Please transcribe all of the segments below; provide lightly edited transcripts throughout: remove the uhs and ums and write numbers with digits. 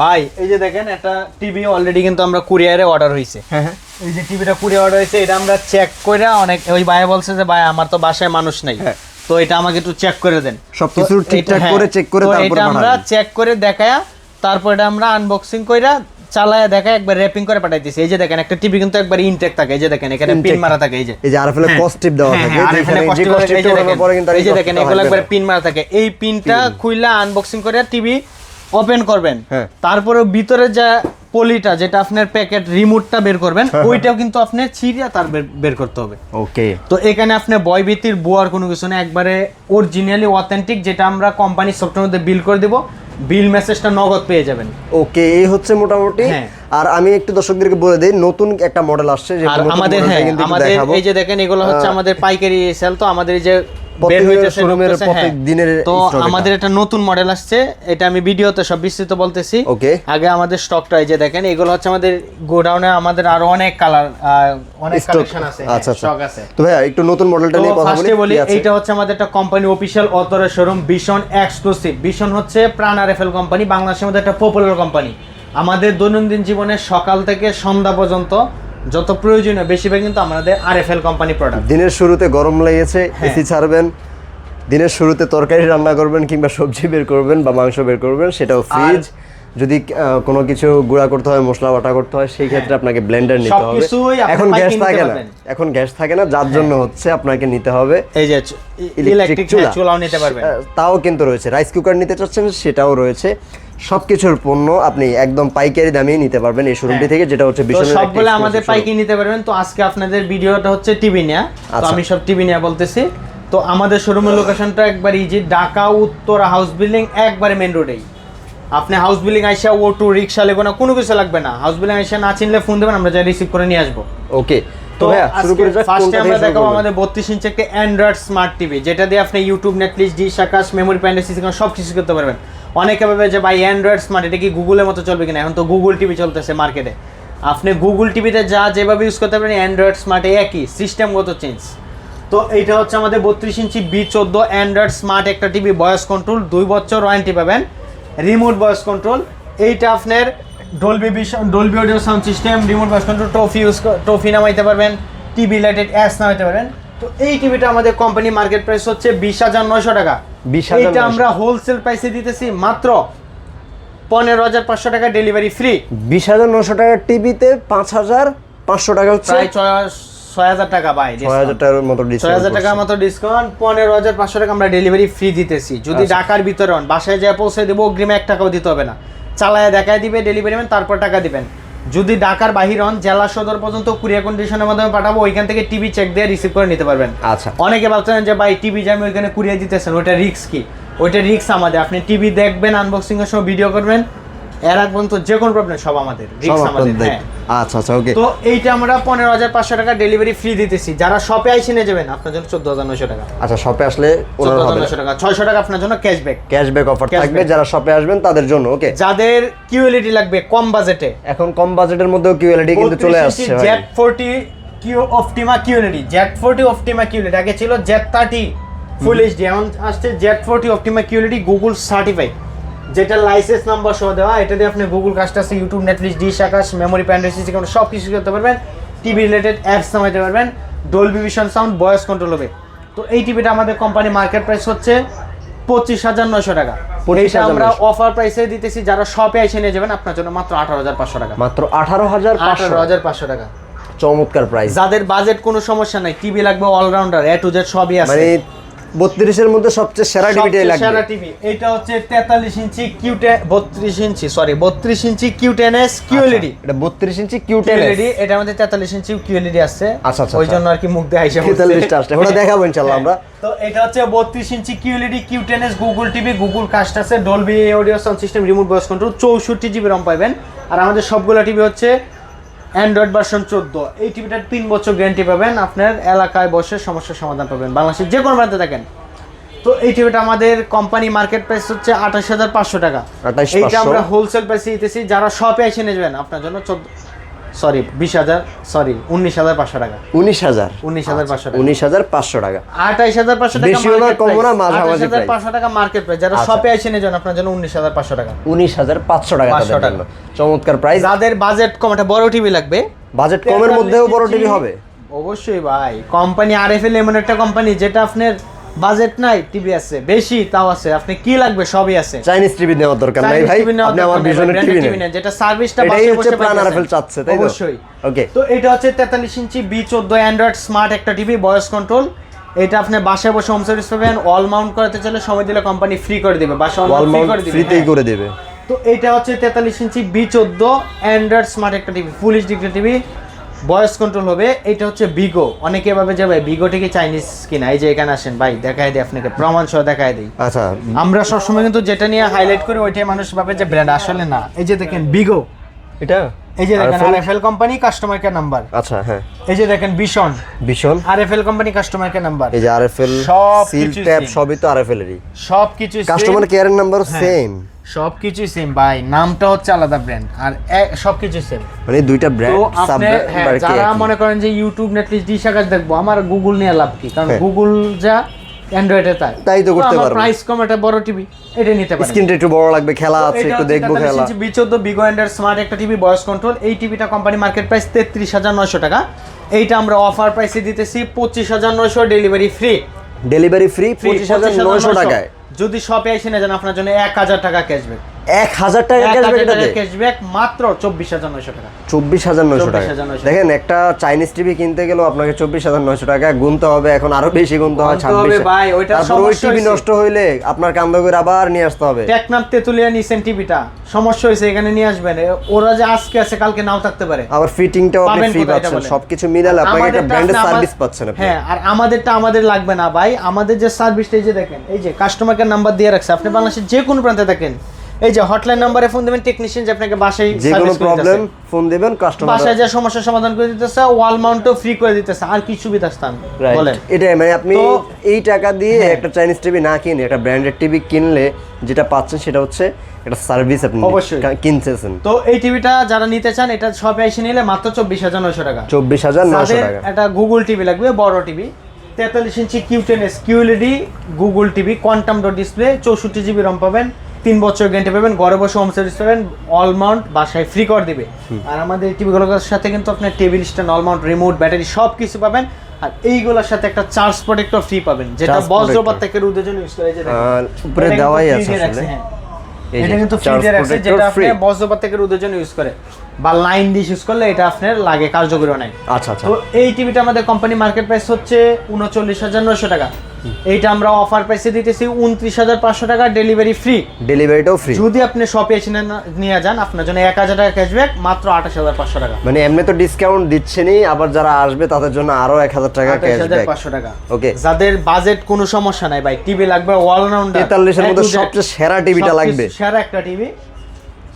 ভাই এই যে দেখেন একটা টিভি অলরেডি কিন্তু আমরা কুরিয়ারে অর্ডার হইছে। হ্যাঁ হ্যাঁ, এই যে টিভিটা কুরিয়ার অর্ডার হইছে, এটা আমরা চেক করে অনেক ওই ভাই বলছে যে ভাই আমার তো বাসায় মানুষ নাই, তো এটা আমাকে একটু চেক করে দেন, সবকিছু ঠিকঠাক করে চেক করে তারপরে এটা আমরা চেক করে দেখায়া তারপর এটা আমরা আনবক্সিং কইরা চালায়া দেখায় একবার র‍্যাপিং করে পাঠাই দিয়েছি। এই যে দেখেন একটা টিভি কিন্তু একবার ইনটেক থাকে, এই যে দেখেন এখানে পিন মারা থাকে, এই যে আরএফএল এর পজিটিভ দেওয়া থাকে, এখানে যে পজিটিভ দেওয়ার পরে কিন্তু এই যে দেখেন এগুলো একবার পিন মারা থাকে। এই পিনটা খুইলা আনবক্সিং করে টিভি ওপেন করবেন, তারপরে ভিতরে যা পলিটা যেটা আপনার প্যাকেট রিমোটটা বের করবেন, ওইটাও কিন্তু আপনার ছিঁড়িয়া তার বের করতে হবে। ওকে, তো এখানে আপনি বয়ভীতির বোয়ার কোনো কিছু না, একবারে অরিজিনালি অথেন্টিক, যেটা আমরা কোম্পানি সফটওয়্যার মধ্যে বিল করে দেব, বিল মেসেজটা নগদ পেয়ে যাবেন। ওকে, এই হচ্ছে মোটামুটি। আর আমি একটু দর্শকদেরকে বলে দেই, নতুন একটা মডেল আসছে যে আমাদের এই যে দেখেন এগুলো হচ্ছে আমাদের পাইকারি সেল, তো আমাদের এই যে তো আমাদের একটা নতুন মডেল আসছে, এটা আমি ভিডিওতে সব বিস্তারিত বলতেছি। আগে আমাদের স্টকটা এই যে দেখেন, এগুলো হচ্ছে আমাদের গোডাউনে আমাদের আরো অনেক কালার অনেক কালেকশন আছে, স্টক আছে। তো ভাই একটু নতুন মডেলটা নিয়ে কথা বলি। এইটা হচ্ছে আমাদের একটা company official authorised showroom vision exclusive. Vision হচ্ছে প্রাণ আরএফএল কোম্পানি, বাংলাদেশের মধ্যে একটা পপুলার কোম্পানি। আমাদের দৈনন্দিন জীবনে সকাল থেকে সন্ধ্যা পর্যন্ত যত প্রয়োজনীয় বেশিরভাগ কিন্তু আমাদের আরএফএল কোম্পানি প্রোডাক্ট। দিনের শুরুতে গরম লেগেছে, এসি ছাড়বেন, দিনের শুরুতে তরকারি রান্না করবেন কিংবা সবজি বের করবেন বা মাংস বের করবেন, সেটাও ফ্রিজ। যদি কোনো কিছু গুঁড়া করতে হয়, মশলা বাটা করতে হয়, সেই ক্ষেত্রে আপনাকে ব্লেন্ডার নিতে হবে। এখন গ্যাস থাকে না, যার জন্য হচ্ছে আপনাকে নিতে হবে এই যে ইলেকট্রিক চুলাও নিতে পারবেন, তাও কিন্তু রয়েছে। রাইস কুকার নিতে চাচ্ছেন, সেটাও রয়েছে। সবকিছুর পণ্য আপনি একদম পাইকারি দামেই নিতে পারবেন এই শোরুমটি থেকে, যেটা হচ্ছে বিশনের সবগুলো আমাদের পাইকারি নিতে পারবেন। তো আজকে আপনাদের ভিডিওটা হচ্ছে টিভি নিয়ে, তো আমি সব টিভি নিয়ে বলতেছি। তো আমাদের শোরুমের লোকেশনটা একবার easy, Dhaka Uttara house building, একবারে মেইন রোডেই। আপনি হাউস বিল্ডিং আইসা অটো রিকশা লাগবে না, কোনো কিছু লাগবে না। হাউস বিল্ডিং আইসা না চিনলে ফোন দেবেন, আমরা যাই রিসিভ করে নিয়ে আসবো। ওকে, তো শুরু করে যাক। ফার্স্টে আমরা দেখাবো আমাদের 32 ইঞ্চি একটা অ্যান্ড্রয়েড স্মার্ট টিভি, যেটা দিয়ে আপনি ইউটিউব, নেটফ্লিক্স, ডিশ, আকাশ, মেমোরি, প্যান্ডেল, সিসি সব কিছু করতে পারবেন। অনেকে ভাবে যে ভাই অ্যান্ড্রয়েড স্মার্ট এটা কি গুগলের মতো চলবে কিনা, এখন তো গুগল টিভি চলতেছে মার্কেটে। আপনি গুগল টিভিতে যা যেভাবে ইউজ করতে পারেন, অ্যান্ড্রয়েড স্মার্টে একই, সিস্টেমগত চেঞ্জ। তো এইটা হচ্ছে আমাদের 32 ইঞ্চি B14 অ্যান্ড্রয়েড স্মার্ট একটা টিভি, ভয়েস কন্ট্রোল, 2 বছর ওয়ারেন্টি পাবেন, রিমোট ভয়েস কন্ট্রোল। এইটা আপনার Dolby audio sound system, remote voice control, ট্রফি নামাইতে পারবেন, টিভি রিলেটেড অ্যাপস নামাইতে পারবেন। তো এই টিভিটা আমাদের কোম্পানি মার্কেট প্রাইস হচ্ছে 20,900 টাকা। এটা আমরা হোলসেল প্রাইসে দিতেছি মাত্র 15,500 টাকা, ডেলিভারি ফ্রি। 20,900 টাকার টিভিতে 5,500 টাকা হচ্ছে, প্রায় 6,000 টাকা ভাই, 6,000 টাকার মতো ডিসকাউন্ট, 6,000 টাকার মতো ডিসকাউন্ট, 15,500 টাকা আমরা ডেলিভারি ফ্রি দিতেছি। যদি ঢাকার ভিতরে হন, বাসায় যা পৌঁছে দেবো, অগ্রিমে 1 টাকাও দিতে হবে না, চালায় দেখায় দিবে, ডেলিভারি ম্যান তারপর টাকা দিবেন। যদি ঢাকার বাহির হন, জেলা সদর পর্যন্ত কুরিয়ার কন্ডিশনের মাধ্যমে পাঠাবো, ওইখান থেকে টিভি চেক দিয়ে রিসিভ করে নিতে পারবেন। আচ্ছা, অনেকে ভাবছেন যে ভাই টিভি যে আমি ওইখানে কুরিয়ার দিতেছেন, ওইটা রিস্ক কি? ওইটা রিস্ক আমাদের। আপনি টিভি দেখবেন, আনবক্সিং এর সময় ভিডিও করবেন, এর আগ পর্যন্ত যে কোনো প্রবলেম সব আমাদের, রিস্ক আমাদের। আচ্ছা আচ্ছা, ওকে। তো এইটা আমরা 15,500 টাকা ডেলিভারি ফ্রি দিতেছি। যারা শপে আইসে নিয়ে যাবেন, আপনার জন্য 14,900 টাকা। আচ্ছা, শপে আসলে 14,900 টাকা, 600 টাকা আপনার জন্য ক্যাশব্যাক অফার থাকবে যারা শপে আসবেন তাদের জন্য। ওকে, যাদের কিউএলইডি লাগবে কম বাজেটে, এখন কম বাজেটের মধ্যেও কিউএলইডি কিন্তু চলে আসছে। Z40 Optima QLED, Z40 Optima QLED, আগে ছিল Z30 ফুল এইচডি, এখন আসছে Z40 Optima QLED Google certified, যেটা লাইসেন্স নাম্বার সহ দেওয়া। এটা দিয়ে আপনি গুগল কাস্ট আছে, ইউটিউব, নেটফ্লিক্স, ডিশ, আকাশ, মেমোরি, প্যান্ডেল, সিসি সব কিছু করতে পারবেন, টিভি রিলেটেড অ্যাপস নামাইতে পারবেন, Dolby vision sound, voice control হবে। তো এই টিভিটা আমাদের কোম্পানি মার্কেট প্রাইস হচ্ছে 25,900 টাকা। এইটা আমরা অফার প্রাইসে দিতেছি, যারা শপে এসে নিয়ে যাবেন আপনার জন্য মাত্র 18,500 টাকা। মাত্র 18,500 টাকা, চমৎকার প্রাইস। যাদের বাজেট কোনো সমস্যা নাই, টিভি লাগবে অলরাউন্ডার, এ টু জেড সবই আছে, মানে 32 এর মধ্যে সবচেয়ে সেরা টিভিটাই লাগবে। সেরা টিভি এটা হচ্ছে 33 ইঞ্চি Q10 ইঞ্চি Q10s QLED। এটা 32 ইঞ্চি Q10s, এটা আমাদের 43 ইঞ্চি QLED আছে। আচ্ছা আচ্ছা, ওই জন্য আর কি মুখ দিয়ে আইসা 43টা আসলে ওটা দেখাবো ইনশাআল্লাহ আমরা। তো এটা হচ্ছে 32 inch QLED Q10s, Google TV, Google cast আছে, Dolby audio sound system, remote voice control, 64 GB ROM পাবেন। আর আমাদের সবগুলো টিভি হচ্ছে অ্যান্ড্রয়েড ভার্সন 14। এই টিভিটার 3 বছর গ্যারান্টি পাবেন, আপনার এলাকায় বসে সমস্যার সমাধান পাবেন, বাংলাদেশের যে কোনো প্রান্তে থাকেন। তো এই টিভিটা আমাদের কোম্পানি মার্কেট প্রাইস হচ্ছে 28,500 টাকা। এইটা আমরা হোলসেল প্রাইসে দিতেছি, যারা শপে এসে নিয়ে যাবেন আপনার জন্য সরি 19,500 টাকা। 19,500 টাকা। 19,500 টাকা। 28,500 টাকা বেশি না কম না মাঝামাঝি প্রাইস। 28,500 টাকা মার্কেট প্রাইস। যারা শপে আসেন এর জন্য আপনার জন্য 19,500 টাকা। 19,500 টাকা তাদের জন্য চমৎকার প্রাইস। যাদের বাজেট কম, একটা বড় টিভি লাগবে, বাজেট কমের মধ্যেও বড় টিভি হবে অবশ্যই ভাই। কোম্পানি আরএফএল এমন একটা কোম্পানি যেটা আপনার বাজেট নাই, টিভি আছে বেশি, তাও আছে, আপনি কি লাগবে সবই আছে। চাইনিজ টিভি নেওয়ার দরকার নাই ভাই, আপনি আমার ভিশনের টিভি নেন, যেটা সার্ভিসটা এটাই হচ্ছে প্রাণ আরএফএল চাচ্ছে, তাই তো? অবশ্যই। ওকে, তো এটা হচ্ছে 43 ইঞ্চি B14 অ্যান্ড্রয়েড স্মার্ট একটা টিভি, ভয়েস কন্ট্রোল। এটা আপনি বাসায় বসে হোম সার্ভিস পাবেন। অল মাউন্ট করাতে চাইলে সময় দিলে কোম্পানি ফ্রি করে দিবে, বাসায় অল ফ্রি মাউন্ট করে দিবে, ফ্রিতেই করে দিবে। তো এটা হচ্ছে 43 ইঞ্চি B14 অ্যান্ড্রয়েড স্মার্ট একটা TV, full HD TV, voice control হবে। এটা হচ্ছে বিগো। অনেকে ভাবে যে ভাই বিগো থেকে চাইনিজ কিনা, এই যে এখানে আসেন ভাই, দেখাই দিই আপনাকে, প্রমাণ সহ দেখাই দিই। আচ্ছা, আমরা সবসময় কিন্তু যেটা নিয়ে হাইলাইট করি ওইটাই মানুষ ভাবে যে ব্র্যান্ড, আসলে না। এই যে দেখেন বিগো, এটা এই যে দেখেন RFL company customer care number. আচ্ছা, হ্যাঁ, এই যে দেখেন ভীষণ RFL company customer care number. এই যে আরএফএল সব সিল কিছু ট্যাব same। সবই তো আরএফএলেরই, সবকিছু কাস্টমার কেয়ারের নাম্বারও সেম, সবকিছু সেম ভাই, নামটা হচ্ছে আলাদা ব্র্যান্ড আর সবকিছু সেম। মানে দুইটা তো ব্র্যান্ড সাব আপনি যারা মনে করেন যে ইউটিউব নেটফ্লিক্স ডিশ আকাশ দেখবো, আমার গুগল নিয়ে লাভ কি? কারণ গুগল যা অ্যান্ড্রয়েডে তাই তো করতে পারবো। প্রাইস কম, একটা বড় টিভি, এটা নিতে পারেন। স্ক্রিনটা একটু বড় লাগবে, খেলা আছে, একটু দেখবো খেলা। B14 বিগো অ্যান্ড্রয়েড স্মার্ট একটা টিভি, ভয়েস কন্ট্রোল। এই টিভিটা কোম্পানি মার্কেট প্রাইস 33,900 টাকা। এইটা আমরা অফার প্রাইসে দিতেছি 25,900, ডেলিভারি ফ্রি। ডেলিভারি ফ্রি 25,900 টাকায়। যদি শপে এসে না যান আপনার জন্য 1,000 টাকা ক্যাশব্যাক। 1,000 টাকা ক্যাশব্যাক মাত্র 24,900 টাকা। 24,900 টাকা। দেখেন, একটা চাইনিজ টিভি কিনতে গেলেও আপনাকে 24,900 টাকা গুনতে হবে, এখন আরো বেশি গুনতে হয়, 26। ভাই ওইটা তারপর ওই টিভি নষ্ট হইলে আপনার কান্দ করে আবার নিয়ে আসতে হবে। টেকনাফ তেতুলিয়া নিছেন টিভিটা, সমস্যা হয়েছে, এখানে নিয়ে আসবেন, ওরা যে আজকে আছে কালকে নাও থাকতে পারে। আবার ফিটিংটাও আপনি ফ্রি পাচ্ছেন, সবকিছু মিলালে আপনাকে একটা ব্র্যান্ডের সার্ভিস পাচ্ছেন আপনি। হ্যাঁ, আর আমাদেরটা আমাদের লাগবে না ভাই, আমাদের যে সার্ভিসটা, এই যে দেখেন, এই যে কাস্টমার কেয়ার নাম্বার দিয়ে রাখছে, আপনি বাংলাদেশের যে কোনো প্রান্তে থাকেন, এই যে হটলাইন নাম্বারে ফোন দিবেন, টেকনিশিয়ান যে আপনাকে বাসায় যে কোনো প্রবলেম ফোন দিবেন, কাস্টমার বাসায় যে সমস্যার সমাধান করে দিতেছে, ওয়াল মাউন্টও ফ্রি করে দিতেছে, আর কি সুবিধা স্থান বলেন। এটাই মানে আপনি এই টাকা দিয়ে একটা চাইনিজ টিভি না কিনে একটা ব্র্যান্ডেড টিভি কিনলে যেটা পাচ্ছেন সেটা হচ্ছে একটা সার্ভিস আপনি কিনতেছেন। তো এই টিভিটা যারা নিতে চান, এটা শপে এসে নিলে মাত্র 24,900 টাকা। 24,900 টাকা। এটা গুগল টিভি লাগবে, বড় টিভি, 43 ইঞ্চি Q10s QLED Google TV, quantum dot display, 64 GB রম পাবেন, 3 বছর গ্যারান্টি পাবেন, ঘরে বসে হোম সার্ভিস পাবেন, অল মাউন্ট বাসায় ফ্রি করে দিবে। আর আমাদের এই টিভিগুলোর সাথে কিন্তু আপনার table stand, all Mount, remote, battery সব কিছু পাবেন। আর এইগুলোর সাথে একটা চার্জ প্রোটেক্টর ফ্রি পাবেন, যেটা বজ্রপাত থেকে রোধের জন্য ইউজ করে। যে দেখেন উপরে দেওয়াই আছে আসলে, এটা কিন্তু ফ্রি দিয়ে রাখছে, যেটা আপনি বজ্রপাত থেকে রোধের জন্য ইউজ করে, বা লাইন ডিশ ইউজ করলে এটা আপনার লাগে, কার্যকরী নয়। আচ্ছা আচ্ছা। তো এই টিভিটা আমাদের কোম্পানি মার্কেট প্রাইস হচ্ছে 39,900 টাকা। এইটা আমরা অফার প্রাইসে দিতেছি 29,500 টাকা, ডেলিভারি ফ্রি। ডেলিভারিটাও ফ্রি। যদি আপনি শপে এসে নিয়ে যান, আপনার জন্য 1,000 টাকা ক্যাশব্যাক, মাত্র 28,500 টাকা। মানে এমনি তো ডিসকাউন্ট দিচ্ছেনই, আবার যারা আসবে তাদের জন্য আরো 1,000 টাকা ক্যাশব্যাক। 28,500 টাকা। ওকে, যাদের বাজেট কোনো সমস্যা নাই ভাই, টিভি লাগবে অলরাউন্ডার, 43 এর মধ্যে সবচেয়ে সেরা টিভিটা লাগবে, সেরা একটা টিভি,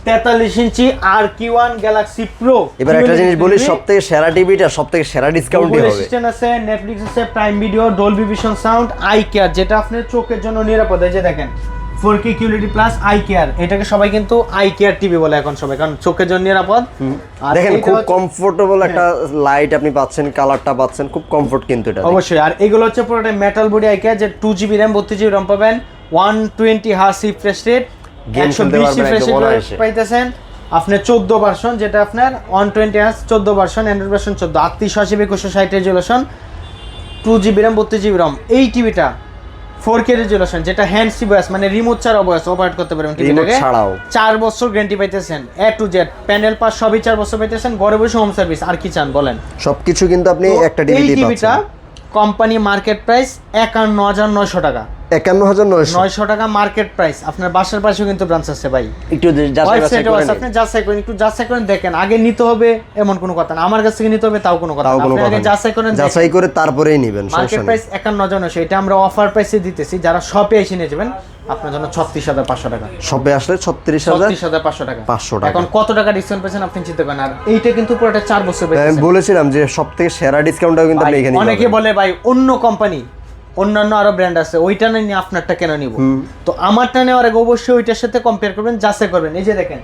43 ইঞ্চি RQ1 গ্যালাক্সি প্রো। এবার একটা জিনিস বলি, সবথেকে সেরা টিভিটা সবথেকে সেরা ডিসকাউন্টই হবে। অ্যাসিস্ট্যান্ট আছে, নেটফ্লিক্স আছে, prime video, Dolby vision sound, eye care, যেটা আপনার চোখের জন্য নিরাপদ। এই যে দেখেন 4K QLED plus eye care, এটাকে সবাই কিন্তু আই কেয়ার টিভি বলে এখন সবাই, কারণ চোখের জন্য নিরাপদ। আর দেখেন খুব কমফোর্টেবল একটা লাইট আপনি পাচ্ছেন, কালারটা পাচ্ছেন, খুব কমফোর্ট কিন্তু এটা অবশ্যই। আর এগুলো হচ্ছে পুরোটা মেটাল বডি আই কেয়ার, যে 2GB RAM 32GB RAM পাবেন, 120 Hz refresh rate, 120 refresh rate পাইতেছেন। আপনার 14 ভার্সন, যেটা আপনার 120 Hz 14 version, Android version 14, 3880 260 resolution, 2GB RAM 32GB RAM। এই টিভিটা 4K রেজুলেশন, যেটা হ্যান্ড ফ্রি ভয়েস, মানে রিমোট ছাড়া ভয়েস অপারেট করতে পারবেন টিভিটাকে। 4 বছর গ্যারান্টি পাইতেছেন, A to Z, panel pass সবই 4 বছর পাইতেছেন, ঘরে বসে হোম সার্ভিস, আর কি চান বলেন। সবকিছু কিন্তু আপনি একটা টিভি দিয়ে পাচ্ছেন। এই টিভিটা কোম্পানি মার্কেট প্রাইস 51,900 টাকা। 51,900 টাকা মার্কেট প্রাইস। আপনার বাসার পাশেও কিন্তু ব্রাঞ্চ আছে ভাই, একটু যাচাই করেন, আপনি যাচাই করেন, একটু যাচাই করেন, দেখেন। আগে নিতে হবে এমন কোনো কথা না, আমার কাছ থেকে নিতে হবে তাও কোনো কথা না, আপনি আগে যাচাই করেন, যাচাই করে তারপরেই নেবেন। মার্কেট প্রাইস 51,900, এটা আমরা অফার প্রাইসে দিতেছি। যারা শপে এসে নিয়ে যাবেন, আপনার জন্য 36,500 টাকা। শপে আসলে 36,500 টাকা। 500 টাকা। এখন কত টাকা ডিসকাউন্ট পেয়েছেন আপনি চিন্তা করেন। আর এইটা কিন্তু পুরোটা 4 বছর পেয়েছেন। আমি বলেছিলাম যে সবথেকে সেরা ডিসকাউন্টটাও কিন্তু আপনি এখানে অনেকে বলে ভাই অন্য কোম্পানি, অন্যান্য আরো ব্র্যান্ড আছে, ওইটা নিয়ে আপনারটা কেন নিব? তো আমারটা নেওয়ার আগে অবশ্যই ওইটার সাথে কম্পেয়ার করবেন, যাচাই করবেন। এই যে দেখেন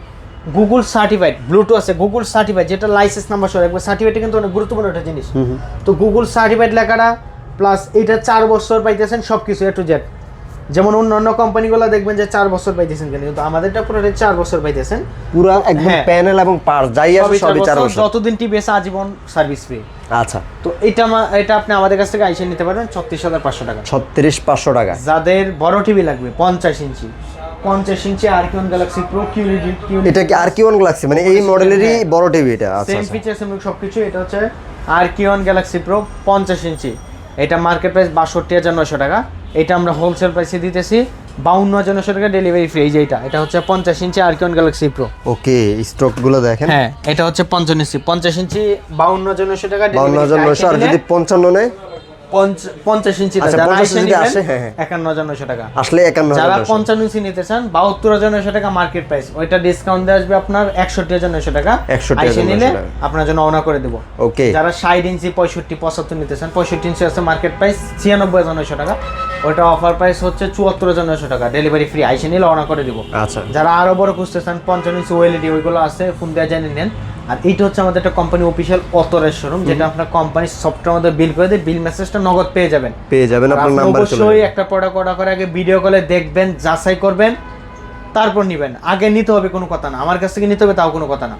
গুগল সার্টিফাইড ব্লুটুথ আছে, গুগল সার্টিফাইড, যেটা লাইসেন্স নাম্বার সহ রাখবে। সার্টিফাইডটা কিন্তু অনেক গুরুত্বপূর্ণ একটা জিনিস। তো গুগল সার্টিফাইড লেখাটা প্লাস এটা 4 বছর পাইতেছেন সব কিছু এ টু জেড। যেমন অন্য কোম্পানিগুলো দেখবেন যে 4 বছর পাইতেছেন, কিন্তু আমাদেরটা পুরোটাই 4 বছর পাইতেছেন পুরো একদম প্যানেল এবং পার্টস যাই আছে সবই 4 বছর, যতদিন টিভি আছে আজীবন সার্ভিস ফ্রি। আচ্ছা, তো এটা আপনি আমাদের কাছ থেকে আইসে নিতে পারবেন 36,500 টাকা। 36,500 টাকা। যাদের বড় টিভি লাগবে 50 ইঞ্চি আরকিওন গ্যালাক্সি প্রো কিউরিডি, এটা কি আরকিওন গ্যালাক্সি মানে এই মডেলেরই বড় টিভি এটা? আচ্ছা, সেম ফিচারস এবং সবকিছু। এটা হচ্ছে আরকিওন গ্যালাক্সি প্রো 50 ইঞ্চি, এটা মার্কেট প্রাইস 62,900 টাকা। এটা আমরা হোলসেল প্রাইসে দিতেছি 52,900 টাকা, ডেলিভারি ফ্রি। এটা হচ্ছে 50 ইঞ্চি আরকিওন গ্যালাক্সি প্রো। ওকে, স্টক গুলো দেখেন। হ্যাঁ, এটা হচ্ছে 50 ইঞ্চি 52,900 টাকা, 52,900। আর যদি 55 নেয় 50 ইঞ্চি আচ্ছা, 50 যদি আসে, হ্যাঁ 51,900 টাকা। আসলে 51,900। যারা 55 ইঞ্চি নিতে চান 72,900 টাকা মার্কেট প্রাইস, ওইটা ডিসকাউন্ট দিয়ে আসবে আপনার 61,900 টাকা। 61,900 নিলে টাকা আপনার জন্য অনার করে দেব। ওকে, যারা 60 ইঞ্চি 65 75 নিতে চান, 65 ইঞ্চি আছে মার্কেট প্রাইস 96,900 টাকা, ওইটা অফার প্রাইস হচ্ছে 74,900 টাকা, ডেলিভারি ফ্রি। আইসে নিলে অনার করে দেব। আচ্ছা, যারা আরো বড় খুঁজতে চান 55 ইঞ্চি ওএলইডি ওইগুলো আছে, ফোন দিয়ে জানিয়ে নেন। আর এইটা হচ্ছে আমাদের একটা কোম্পানি অফিশিয়াল অথরাইজ শোরুম, যেটা আপনার কোম্পানি সফটওয়্যার মধ্যে বিল করে দেয়, বিল মেসেজটা নগদ পেয়ে যাবেন। আপনার নাম্বার চলে অবশ্যই একটা প্রোডাক্ট অর্ডার করে আগে ভিডিও কলে দেখবেন, যাচাই করবেন, তারপর নেবেন। আগে নিতে হবে কোনো কথা না, আমার কাছ থেকে নিতে হবে তাও কোনো কথা না।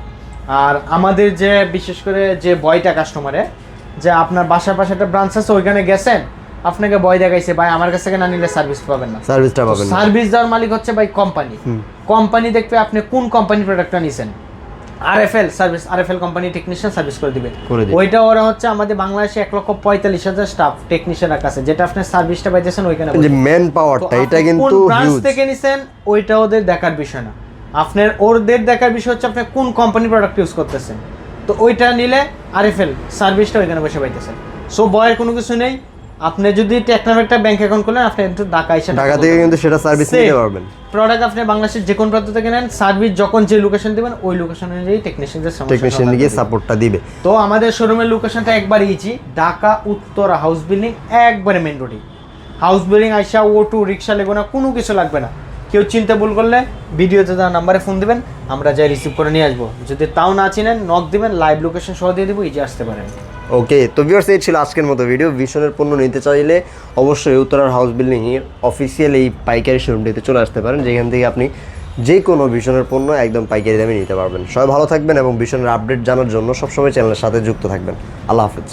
আর আমাদের যে বিশেষ করে যে বয়টা কাস্টমারে, যে আপনার বাসার পাশে একটা ব্রাঞ্চ আছে, ওইখানে গেছেন, আপনাকে বয় দেখাইছে ভাই আমার কাছ থেকে না নিলে সার্ভিস পাবেন না, সার্ভিসটা পাবেন না। সার্ভিস দেওয়ার মালিক হচ্ছে ভাই কোম্পানি। কোম্পানি দেখবে আপনি কোন কোম্পানি প্রোডাক্টটা নিছেন, RFL service, RFL company technician service করে দিবে। ওইটা ওরা হচ্ছে আমাদের বাংলাদেশে 1,45,000 স্টাফ টেকনিশিয়ানের কাছে, যেটা আপনি সার্ভিসটা পাইতেছেন ওইখানে। যে ম্যান পাওয়ারটা এটা কিন্তু ব্রাঞ্চ থেকে নিছেন ওইটা ওদের দেখার বিষয় না, আপনার ওদের দেখার বিষয় হচ্ছে আপনি কোন কোম্পানি প্রোডাক্ট ইউজ করতেছেন। তো ওইটা নিলে আরএফএল সার্ভিসটা ওইখানে বসে পাইতেছেন। সো বয়ের কোনো কিছু নেই। আপনি যদি টেকনাফ একটা ব্যাংক অ্যাকাউন্ট করলেন, আপনি একটু ঢাকা থেকে কিন্তু সেটা সার্ভিস নিতে পারবেন। প্রোডাক্ট আপনি বাংলাদেশের যে কোন প্রান্ত থেকে নেন, সার্ভিস যখন যে লোকেশন দিবেন ওই লোকেশন অনুযায়ী টেকনিশিয়ান গিয়ে সাপোর্টটা দিবে। তো আমাদের শোরুমের লোকেশনটা একবার easy, Dhaka Uttara house building, একবারে মেইন রোডে। হাউস বিল্ডিং আইসা অটো রিক্সা লাগবে না, কোনো কিছু লাগবে না। কেউ চিন্তা ভুল করলে ভিডিওতে দেওয়া নাম্বারে ফোন দিবেন, আমরা যাই রিসিভ করে নিয়ে আসবো। যদি তাও না চিনেন নক দিবেন, লাইভ লোকেশন সহ দিয়ে দেবো, ইজি আসতে পারেন। ওকে, তো ভিউয়ার্স এই ছিল আজকের মতো ভিডিও। ভিশনের পণ্য নিতে চাইলে অবশ্যই উত্তরার হাউস বিল্ডিং এর অফিসিয়াল এই পাইকারি শোরুমটিতে চলে আসতে পারেন, যেখান থেকে আপনি যে কোনো ভিশনের পণ্য একদম পাইকারি দামে নিতে পারবেন। সবাই ভালো থাকবেন এবং ভিশনের আপডেট জানার জন্য সবসময় চ্যানেলের সাথে যুক্ত থাকবেন। আল্লাহ হাফেজ।